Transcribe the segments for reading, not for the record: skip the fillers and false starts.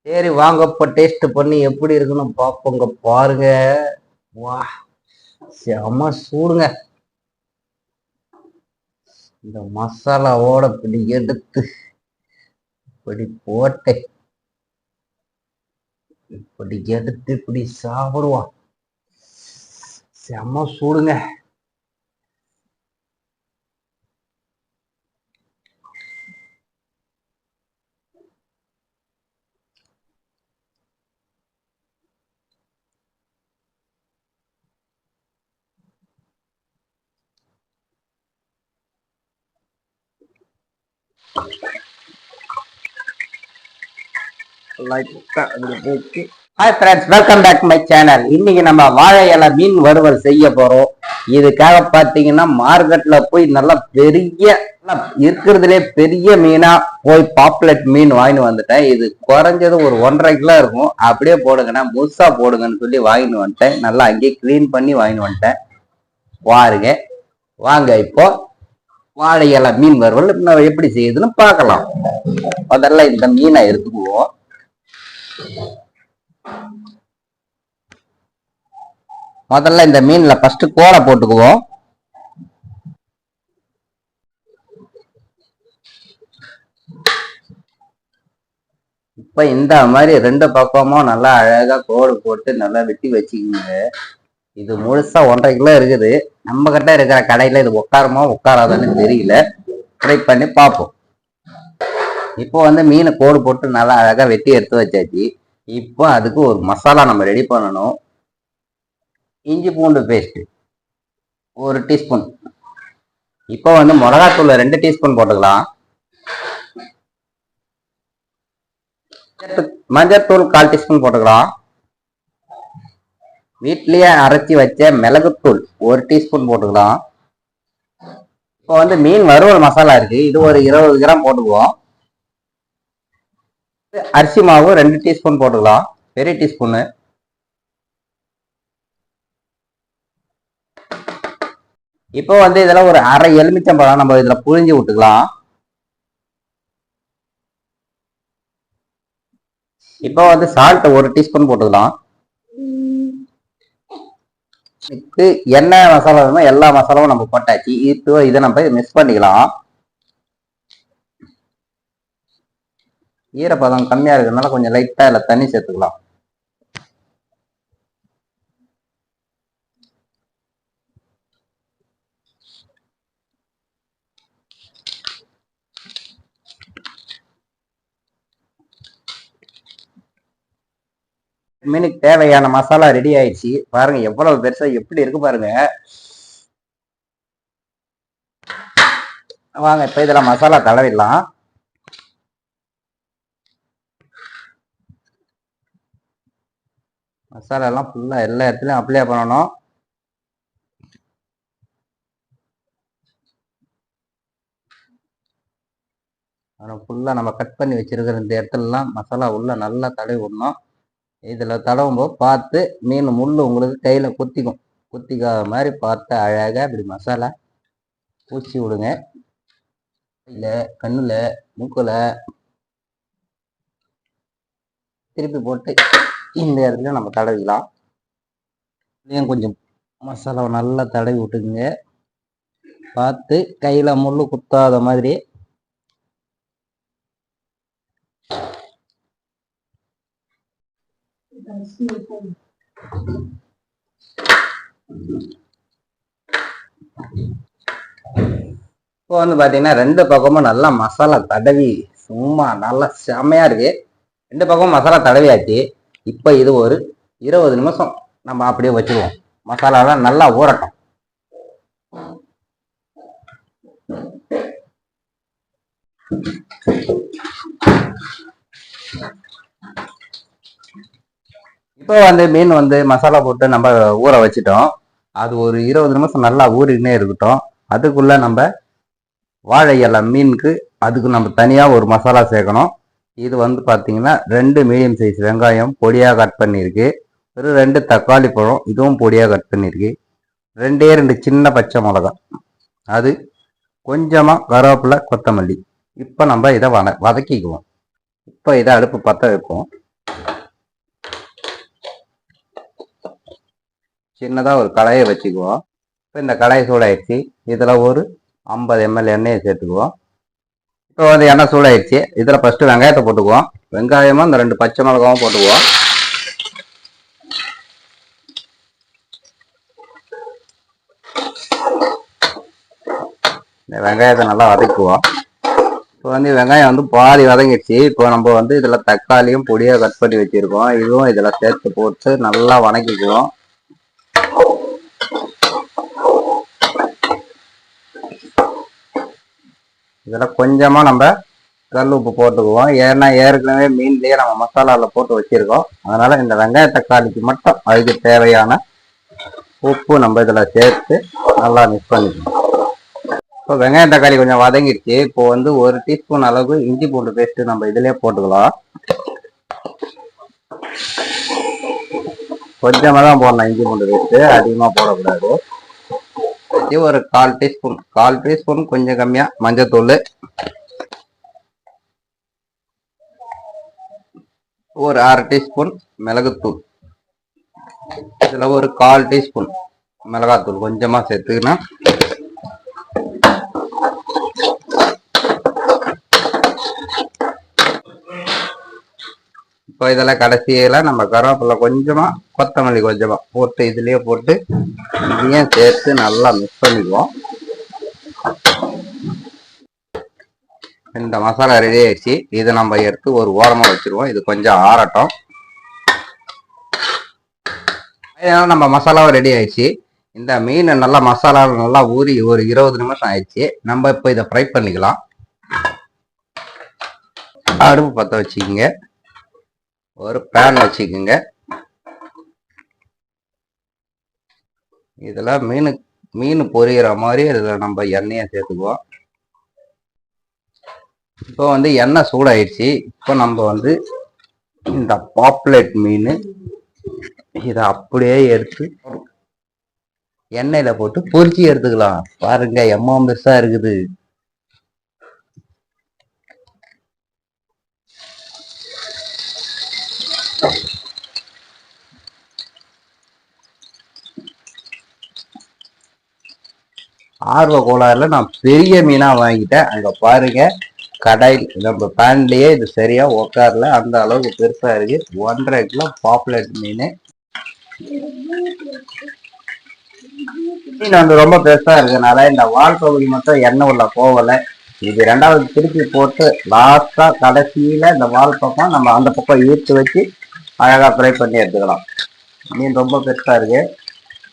சரி வாங்க, இப்போ டேஸ்ட் பண்ணி எப்படி இருக்குன்னு பார்ப்போங்க. பாருங்க, வா செம சூடுங்க. இந்த மசாலாவோட இப்படி எடுத்து இப்படி போட்டு இப்படி எடுத்து இப்படி சாப்பிடுவான். செம சூடுங்க. Hi friends, welcome back to my channel. இன்னைக்கு நம்ம வாழை இலை மீன் வறுவல் செய்ய போறோம். இதுக்காக பாத்தீங்கன்னா மார்க்கெட்ல போய் நல்லா பெரிய இருக்கிறதுலே பெரிய மீனா போய் பாப்புலெட் மீன் வாங்கிட்டு வந்துட்டேன். இது குறைஞ்சது ஒரு 1.5 கிலோ இருக்கும். அப்படியே போடுங்கன்னா முழுசா போடுங்கன்னு சொல்லி வாங்கிட்டு வந்துட்டேன். நல்லா அங்கேயே கிளீன் பண்ணி வாங்கிட்டு வந்துட்டேன். பாருங்க, வாங்க இப்போ வாழை இலை மீன் வறுவல் எப்படி செய்யுதுன்னு பார்க்கலாம். முதல்ல இந்த மீனை எடுத்துக்குவோம். முதல்ல இந்த மீன்ல ஃபர்ஸ்ட் கோலை போட்டுக்குவோம். இப்ப இந்த மாதிரி 2 பக்கமும் நல்லா அழகா கோடு போட்டு நல்லா வெட்டி வச்சுக்கோங்க. இது முழுசா 1.5 கிலோ இருக்குது. நம்ம கிட்ட இருக்கிற கடையில இது உட்காருமோ உட்காராதான்னு தெரியல. ட்ரை பண்ணி பார்ப்போம். இப்போ மீனை கோடு போட்டு நல்லா அழகா வெட்டி எடுத்து வச்சாச்சு. இப்போ அதுக்கு ஒரு மசாலா நம்ம ரெடி பண்ணணும். இஞ்சி பூண்டு பேஸ்ட் 1 டீஸ்பூன். இப்போ மிளகாத்தூள் 2 டீஸ்பூன் போட்டுக்கலாம். மஞ்சத்தூள் 1/4 டீஸ்பூன் போட்டுக்கலாம். வீட்லயே அரைச்சி வச்ச மிளகுத்தூள் 1 டீஸ்பூன் போட்டுக்கலாம். இப்போ மீன் வறுவல் மசாலா இருக்கு, இது ஒரு 20 கிராம் போட்டுக்குவோம். அரிசி மாவு 2 டீஸ்பூன் போட்டுக்கலாம், பெரிய டீஸ்பூனு. இப்போ இதுல ஒரு அரை எலுமிச்சம்பழம் நம்ம இதுல புழிஞ்சு விட்டுக்கலாம். இப்போ சால்ட் 1 டீஸ்பூன் போட்டுக்கலாம். எண்ணெய் மசாலா வேணுமோ எல்லா மசாலாவும் நம்ம போட்டாச்சு. இப்போ இதை நம்ம மிக்ஸ் பண்ணிக்கலாம். ஈரப்பதம் கம்மியா இருக்கிறதுனால கொஞ்சம் லைட்டா இல்ல தண்ணி சேர்த்துக்கலாம். மீனுக்கு தேவையான மசாலா ரெடி ஆயிடுச்சு. பாருங்க எவ்வளவு பெருசா எப்படி இருக்கு பாருங்க. வாங்க இப்ப இதுல மசாலா தடவிடலாம். மசாலா எல்லாம் ஃபுல்லா எல்லா இடத்துலயும் அப்ளை பண்ணணும். ஃபுல்லா நம்ம கட் பண்ணி வச்சிருக்கிற இந்த இடத்துலலாம் மசாலா உள்ள நல்லா தடவி விடணும். இதுல தடவும் போது பார்த்து மீன் முள்ளு உங்களுக்கு கையில குத்திக்காத மாதிரி பார்த்து அழகா இப்படி மசாலா பூசி விடுங்க. இல்ல கண்ணுல மூக்குல திருப்பி போட்டு இந்த இடத்துல நம்ம தடவிக்கலாம். கொஞ்சம் மசாலாவை நல்லா தடவி விட்டுக்குங்க. பார்த்து கையில முள்ளு குத்தாத மாதிரி. இப்போ பாத்தீங்கன்னா 2 பக்கமும் நல்லா மசாலா தடவி சும்மா நல்லா செமையா இருக்கு. 2 பக்கமும் மசாலா தடவியாச்சு. இப்ப இது ஒரு 20 நிமிஷம் நம்ம அப்படியே வச்சிருவோம். மசாலாலாம் நல்லா ஊறட்டும். இப்போ மீன் மசாலா போட்டு நம்ம ஊற வச்சிட்டோம். அது ஒரு 20 நிமிஷம் நல்லா ஊறினே இருக்கட்டும். அதுக்குள்ள நம்ம வாழை இலை மீனுக்கு அதுக்கு நம்ம தனியா ஒரு மசாலா சேர்க்கணும். இது பாத்தீங்கன்னா 2 மீடியம் சைஸ் வெங்காயம் பொடியா கட் பண்ணிருக்கு. ஒரு 2 தக்காளி பழம் இதுவும் பொடியா கட் பண்ணிருக்கு. 2 சின்ன பச்சை மிளகாய், அது கொஞ்சமா கருவேப்பிலை கொத்தமல்லி. இப்ப நம்ம இதை வதக்கிக்குவோம். இப்போ இதை அடுப்பு பற்ற வைப்போம். சின்னதாக ஒரு கடாயை வச்சுக்குவோம். இப்போ இந்த கடாயை சூடாயிடுச்சு. இதில் ஒரு 50 ml எண்ணெயை சேர்த்துக்குவோம். இப்போ வந்து எண்ணெய் சூடாயிடுச்சு. இதில் ஃபஸ்ட்டு வெங்காயத்தை போட்டுக்குவோம். வெங்காயமும் இந்த 2 பச்சை மிளகாவும் போட்டுக்குவோம். இந்த வெங்காயத்தை நல்லா வதக்குவோம். இப்போ வந்து வெங்காயம் வந்து பாதி வதங்கிடுச்சு. இப்போ நம்ம வந்து இதில் தக்காளியும் பொடியாக கட் பண்ணி வச்சுருக்கோம். இதுவும் இதில் சேர்த்து போட்டு நல்லா வதக்கிக்குவோம். இதில் கொஞ்சமாக நம்ம கல் உப்பு போட்டுக்குவோம். ஏன்னா ஏற்கனவே மீன்லேயே நம்ம மசாலாவில் போட்டு வச்சுருக்கோம். அதனால் இந்த வெங்காய தக்காளிக்கு மட்டும் அதுக்கு தேவையான உப்பு நம்ம இதில் சேர்த்து நல்லா மிக்ஸ் பண்ணிக்கணும். இப்போ வெங்காயம் தக்காளி கொஞ்சம் வதங்கிடுச்சு. இப்போ வந்து 1 டீஸ்பூன் அளவு இஞ்சி பூண்டு பேஸ்ட்டு நம்ம இதிலே போட்டுக்கலாம். கொஞ்சமாக தான் போடணும் இஞ்சி பூண்டு பேஸ்ட்டு, அதிகமாக போடக்கூடாது. ஒரு 1/4 டீஸ்பூன் கொஞ்சம் கம்மியாக மஞ்சத்தூள், ஒரு 1/2 டீஸ்பூன் மிளகுத்தூள், இதில் ஒரு 1/4 டீஸ்பூன் மிளகாத்தூள் கொஞ்சமாக சேர்த்துக்கினா இப்போ இதெல்லாம் கடைசியில் நம்ம கருவேப்பிலை கொஞ்சமாக கொத்தமல்லி கொஞ்சமாக போட்டு இதுலேயே போட்டு இதையும் சேர்த்து நல்லா மிக்ஸ் பண்ணிக்குவோம். இந்த மசாலா ரெடி ஆயிடுச்சு. இதை நம்ம எடுத்து ஒரு ஓரமாக வச்சுருவோம். இது கொஞ்சம் ஆறட்டும். இதனால் நம்ம மசாலாவும் ரெடி ஆயிடுச்சு. இந்த மீன் நல்லா மசாலா நல்லா ஊறி ஒரு 20 நிமிஷம் ஆயிடுச்சு. நம்ம இப்போ இதை ஃப்ரை பண்ணிக்கலாம். அடுப்பு பற்ற வச்சுக்கிங்க. ஒரு பேன் வச்சுக்கோங்க. இதில் மீன் பொரியிற மாதிரி இதில் நம்ம எண்ணெயை சேர்த்துக்குவோம். இப்போ வந்து எண்ணெய் சூடாயிடுச்சு. இப்போ நம்ம வந்து இந்த பாப்லெட் மீன் இதை அப்படியே எடுத்து எண்ணெயில் போட்டு பொரிச்சு எடுத்துக்கலாம். பாருங்க எம்மா பெருசா இருக்குது. ஆர்வ கோளாறுல நான் பெரிய மீனா வாங்கிட்டேன். அங்க பாருங்க கடாயில் நம்ம பேன்லயே இது சரியா உக்காரல, அந்த அளவுக்கு பெருசா இருக்கு. 1.5 கிலோ பாப்புலர் மீன். மீன் வந்து ரொம்ப பெருசா இருக்கனால இந்த வால் பகுதி மட்டும் எண்ணெய் உள்ள போகலை. இது 2வது திருப்பி போட்டு லாஸ்டா கடைசியில இந்த வால் பக்கம் நம்ம அந்த பக்கம் ஈர்த்து வச்சு அழகா ஃப்ரை பண்ணி எடுத்துக்கலாம். மீன் ரொம்ப பெருசா இருக்கு.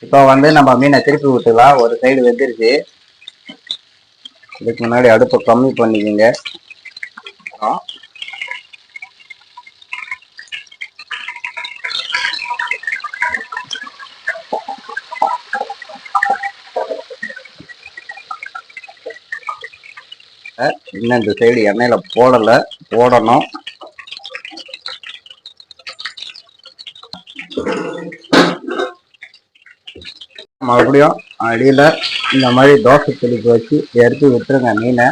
இப்போ வந்து நம்ம மீனை திருப்பி விட்டுலாம். ஒரு சைடு வெந்துருச்சு. இதுக்கு முன்னாடி அடுப்பை கம்மி பண்ணிக்கோங்க. இன்னும் இந்த சைடு எண்ணெயில போடணும். மறுபடியும் அடியில இந்த மாதிரி தோசை தெளிப்பு வச்சு எடுத்து விட்டுருங்க மீனை.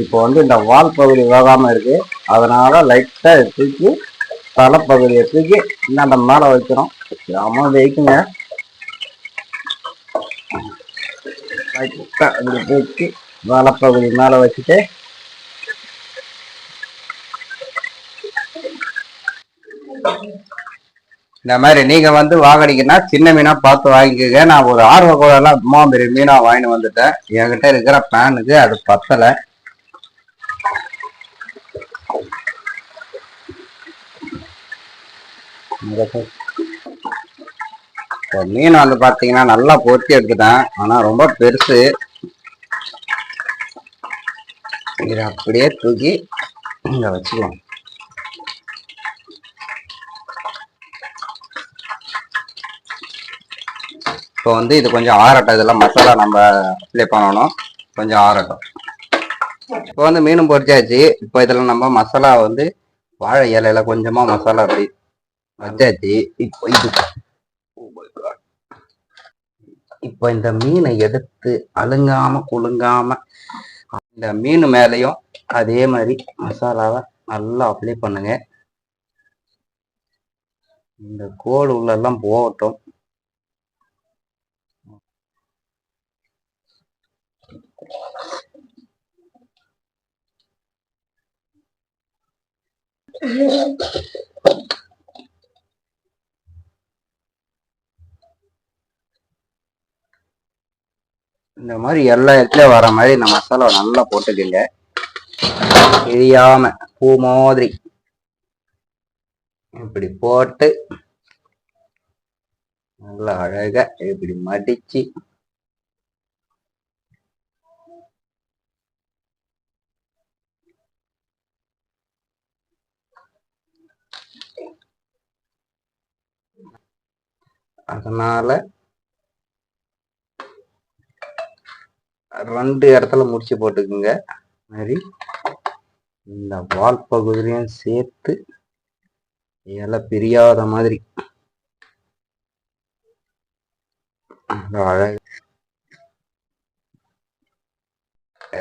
இப்போ வந்து இந்த வால் பகுதி வேகாம இருக்கு. அதனால லைட்டா தூக்கி தலைப்பகுதியை தூக்கி இந்த மேல வைக்கிறோம். அம்மா வைக்குங்க. லைட்டா அப்படி தூக்கி வாழைப்பகுதி மேல வச்சுட்டு இந்த மாதிரி நீங்க வந்து வாங்கினீங்கன்னா சின்ன மீனா பார்த்து வாங்கிக்கோங்க. நான் ஒரு ஆர்வ கோலெல்லாம் அம்மா பெரிய மீனா வாங்கிட்டு வந்துட்டேன். என்கிட்ட இருக்கிற பேனுக்கு அது பத்தலை. மீன் வந்து பாத்தீங்கன்னா நல்லா பொரிச்சு எடுத்துட்டேன். ஆனா ரொம்ப பெருசு. இதை அப்படியே தூக்கி இங்க வச்சுக்கலாம். இப்போ வந்து இது கொஞ்சம் ஆறட்டும். இதெல்லாம் மசாலா நம்ம அப்ளை பண்ணணும். கொஞ்சம் ஆறட்டும். இப்போ வந்து மீனும் பொரிச்சாச்சு. இப்போ இதில் நம்ம மசாலா வந்து வாழை இலையில கொஞ்சமா மசாலா அப்படி வச்சாச்சு. இப்போ இந்த மீனை எடுத்து அழுங்காம குலுங்காம இந்த மீன் மேலையும் அதே மாதிரி மசாலாவை நல்லா அப்ளை பண்ணுங்க. இந்த கோல் உள்ளெல்லாம் போகட்டும். இந்த மாதிரி எல்லா இடத்துலயும் வர மாதிரி இந்த மசாலாவை நல்லா போட்டுக்கங்க. தெரியாம பூ மாதிரி இப்படி போட்டு நல்லா அழகா இப்படி மடிச்சு அதனால 2 இடத்துல முடிச்சு போட்டுக்குங்க. மாதிரி இந்த வால் பகுதியிலையும் சேர்த்து இலை பிரியாத மாதிரி அழகு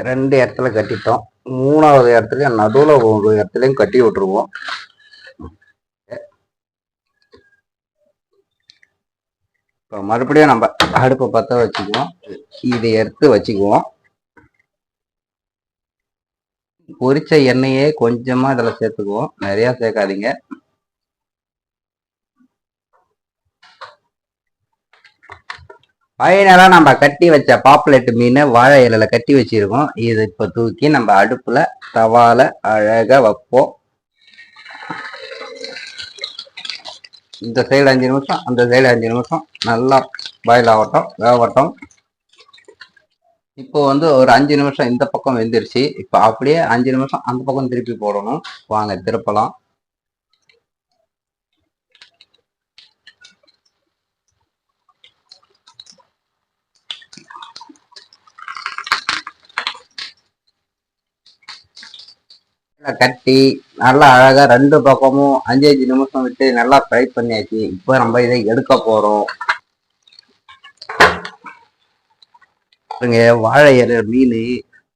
2 இடத்துல கட்டிட்டோம். 3வது இடத்துல நடுவுல ஒரு இடத்துலயும் கட்டி விட்டுருவோம். இப்போ மறுபடியும் நம்ம அடுப்பை பற்ற வச்சுக்குவோம். இதை எடுத்து வச்சுக்குவோம். பொரிச்ச எண்ணெயே கொஞ்சமா இதுல சேர்த்துக்குவோம், நிறைய சேர்க்காதீங்க. ஃபைனலா நம்ம கட்டி வச்ச பாப்புலேட் மீனை வாழை இலையில கட்டி வச்சிருக்கோம். இது இப்ப தூக்கி நம்ம அடுப்புல தவால அழகா வைப்போம். இந்த சைடு 5 நிமிஷம், அந்த சைடு 5 நிமிஷம் நல்லா பாயில் ஆகட்டும், வேகட்டும். இப்போ வந்து ஒரு 5 நிமிஷம் இந்த பக்கம் வெந்துருச்சு. இப்போ அப்படியே 5 நிமிஷம் அந்த பக்கம் திருப்பி போடணும். வாங்க திருப்பலாம். கட்டி நல்லா அழகா 2 பக்கமும் 5 நிமிஷம் விட்டு நல்லா ஃப்ரை பண்ணியாச்சு. இப்போ நம்ம இதை எடுக்க போறோம். வாழை இலை மீன்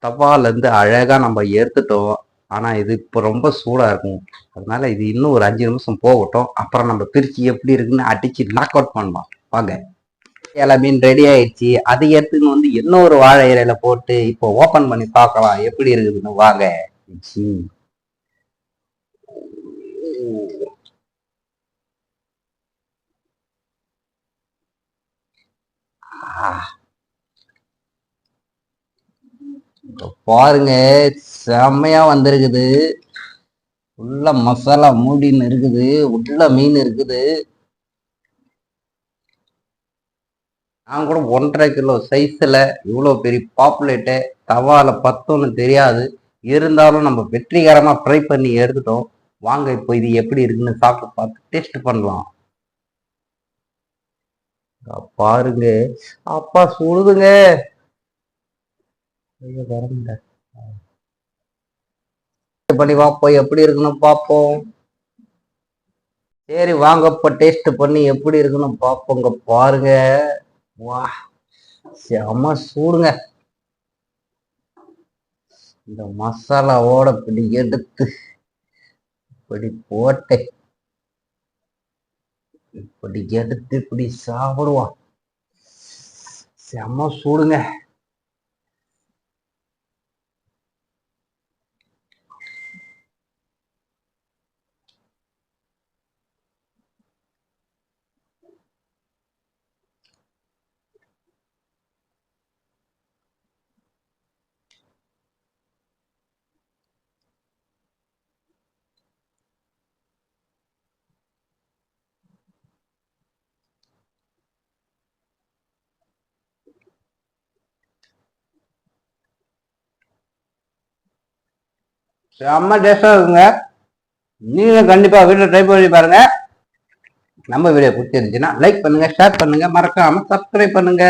தவால இருந்து அழகா நம்ம எடுத்துட்டோம். ஆனா இது இப்போ ரொம்ப சூடா இருக்கும். அதனால இது இன்னும் ஒரு 5 நிமிஷம் போகட்டும். அப்புறம் நம்ம பிரிச்சு எப்படி இருக்குன்னு அடிச்சு நாக் அவுட் பண்ணலாம். வாங்க. இலை மீன் ரெடி ஆயிடுச்சு. அதை எடுத்துன்னு வந்து இன்னொரு வாழை இலையில போட்டு இப்போ ஓபன் பண்ணி பார்க்கலாம் எப்படி இருக்குதுன்னு. வாங்க. பாருங்க, செம்மையா வந்திருக்குது. உள்ள மசாலா மூடின்னு இருக்குது, உள்ள மீன் இருக்குது. நான் கூட 1.5 கிலோ சைஸ்ல இவ்வளவு பெரிய பாப்புலேட்டு தவால பத்தோன்னு தெரியாது. இருந்தாலும் நம்ம வெற்றிகரமா ஃப்ரை பண்ணி எடுத்துட்டோம். வாங்க இப்போ இது எப்படி இருக்குன்னு சாப்பிட்டு பார்த்து டேஸ்ட் பண்ணலாம். பாருங்க, அப்பா சுடுதுங்க. பண்ணி பார்ப்போம் எப்படி இருக்குன்னு பார்ப்போம். சரி வாங்க இப்போ டேஸ்ட் பண்ணி எப்படி இருக்குன்னு பார்ப்போங்க. பாருங்க, வா செம சூடுங்க. இந்த மசாலாவோட இப்படி எடுத்து இப்படி போட்டு இப்படி எடுத்து இப்படி சாப்பிடுவான். செம சூடுங்க. செம்ம டேஸ்டா இருக்குங்க. நீங்களும் கண்டிப்பா வீட்டில் ட்ரை பண்ணி பாருங்க. நம்ம வீடியோ பிடிச்சிருந்துச்சுன்னா லைக் பண்ணுங்க, ஷேர் பண்ணுங்க, மறக்காம சப்ஸ்கிரைப் பண்ணுங்க.